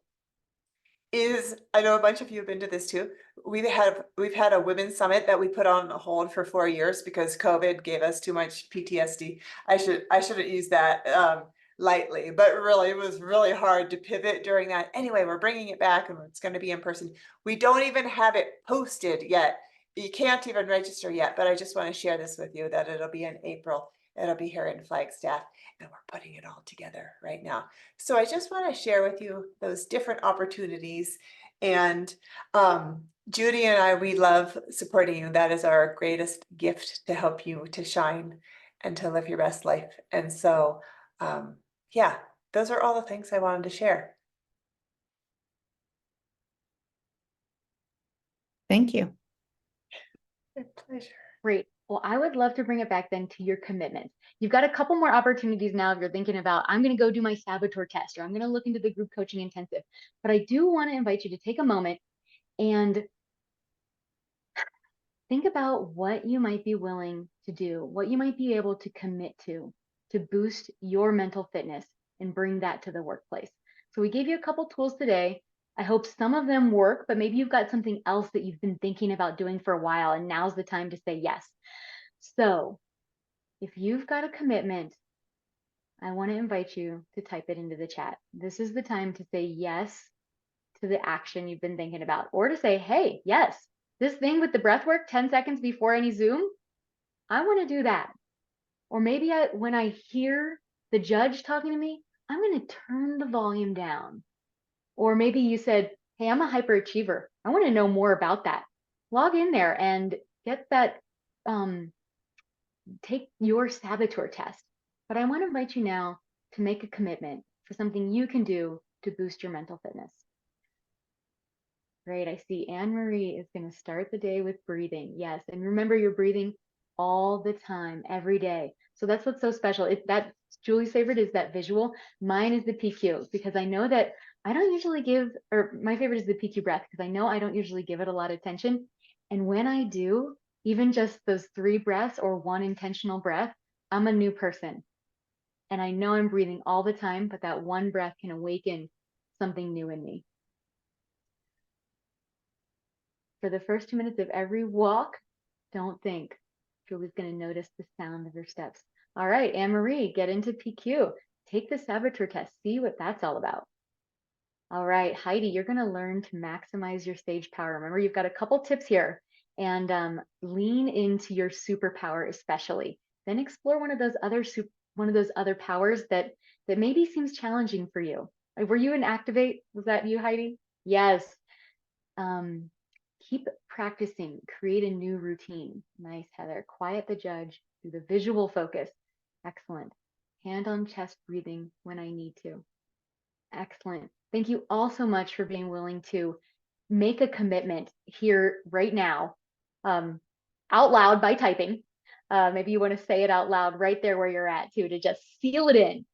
is, I know a bunch of you have been to this too. We've had a women's summit that we put on hold for 4 years because COVID gave us too much PTSD. I shouldn't use that lightly, but really it was really hard to pivot during that. Anyway, we're bringing it back and it's going to be in person. We don't even have it posted yet. You can't even register yet, but I just want to share this with you that it'll be in April. It'll be here in Flagstaff, and we're putting it all together right now. So I just want to share with you those different opportunities. And Judy and I, we love supporting you. That is our greatest gift to help you to shine and to live your best life. And so, yeah, those are all the things I wanted to share. Thank you. My pleasure. Great. Well, I would love to bring it back then to your commitments. You've got a couple more opportunities now if you're thinking about, I'm going to go do my saboteur test, or I'm going to look into the group coaching intensive. But I do want to invite you to take a moment and think about what you might be willing to do, what you might be able to commit to boost your mental fitness and bring that to the workplace. So we gave you a couple tools today. I hope some of them work, but maybe you've got something else that you've been thinking about doing for a while, and now's the time to say yes. So if you've got a commitment, I want to invite you to type it into the chat. This is the time to say yes to the action you've been thinking about, or to say, hey, yes, this thing with the breath work 10 seconds before any Zoom, I want to do that. Or maybe when I hear the judge talking to me, I'm going to turn the volume down. Or maybe you said, hey, I'm a hyperachiever. I want to know more about that. Log in there and get that, take your saboteur test. But I want to invite you now to make a commitment for something you can do to boost your mental fitness. Great. I see Anne-Marie is going to start the day with breathing. Yes. And remember, you're breathing all the time, every day. So that's what's so special. That Julie's favorite is that visual. Mine is the PQ, because I know that I don't usually give, or my favorite is the PQ breath, because I know I don't usually give it a lot of attention. And when I do, even just those 3 breaths or 1 intentional breath, I'm a new person. And I know I'm breathing all the time, but that one breath can awaken something new in me. For the first 2 minutes of every walk, don't think. Julie's going to notice the sound of her steps. All right, Anne-Marie, get into PQ. Take the saboteur test. See what that's all about. All right, Heidi, you're going to learn to maximize your stage power. Remember, you've got a couple tips here, and lean into your superpower especially. Then explore one of those other powers that maybe seems challenging for you. Like, were you in Activate? Was that you, Heidi? Yes. Keep practicing. Create a new routine. Nice, Heather. Quiet the judge. Do the visual focus. Excellent. Hand on chest breathing when I need to. Excellent. Thank you all so much for being willing to make a commitment here right now, out loud by typing. Maybe you want to say it out loud right there where you're at too, to just seal it in.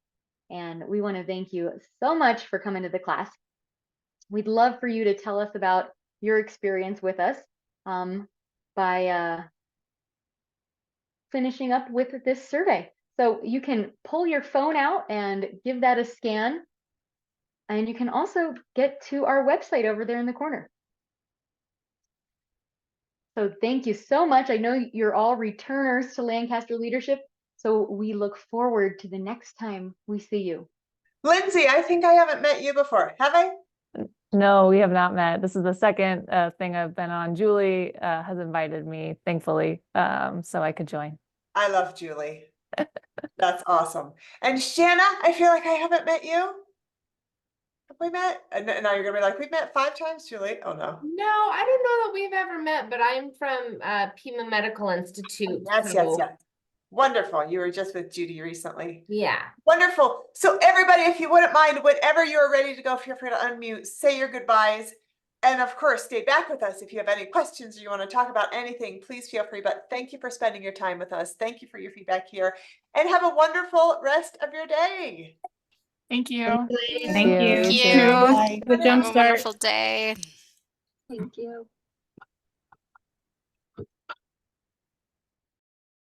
And we want to thank you so much for coming to the class. We'd love for you to tell us about your experience with us by finishing up with this survey. So you can pull your phone out and give that a scan. And you can also get to our website over there in the corner. So thank you so much. I know you're all returners to Lancaster Leadership, so we look forward to the next time we see you. Lindsay, I think I haven't met you before. Have I? No, we have not met. This is the second thing I've been on. Julie has invited me, thankfully, so I could join. I love Julie. That's awesome. And Shanna, I feel like I haven't met you. Have we met? And now you're gonna be like, we've met 5 times, Julie. Oh no. No, I don't know that we've ever met, but I'm from Pima Medical Institute. Yes, so, yes. Wonderful. You were just with Judy recently. Yeah. Wonderful. So everybody, if you wouldn't mind, whenever you're ready to go, feel free to unmute, say your goodbyes. And of course, stay back with us. If you have any questions or you want to talk about anything, please feel free. But thank you for spending your time with us. Thank you for your feedback here. And have a wonderful rest of your day. Thank you. Thank you. Thank you. you. Good Have jump a start. wonderful day. Thank you.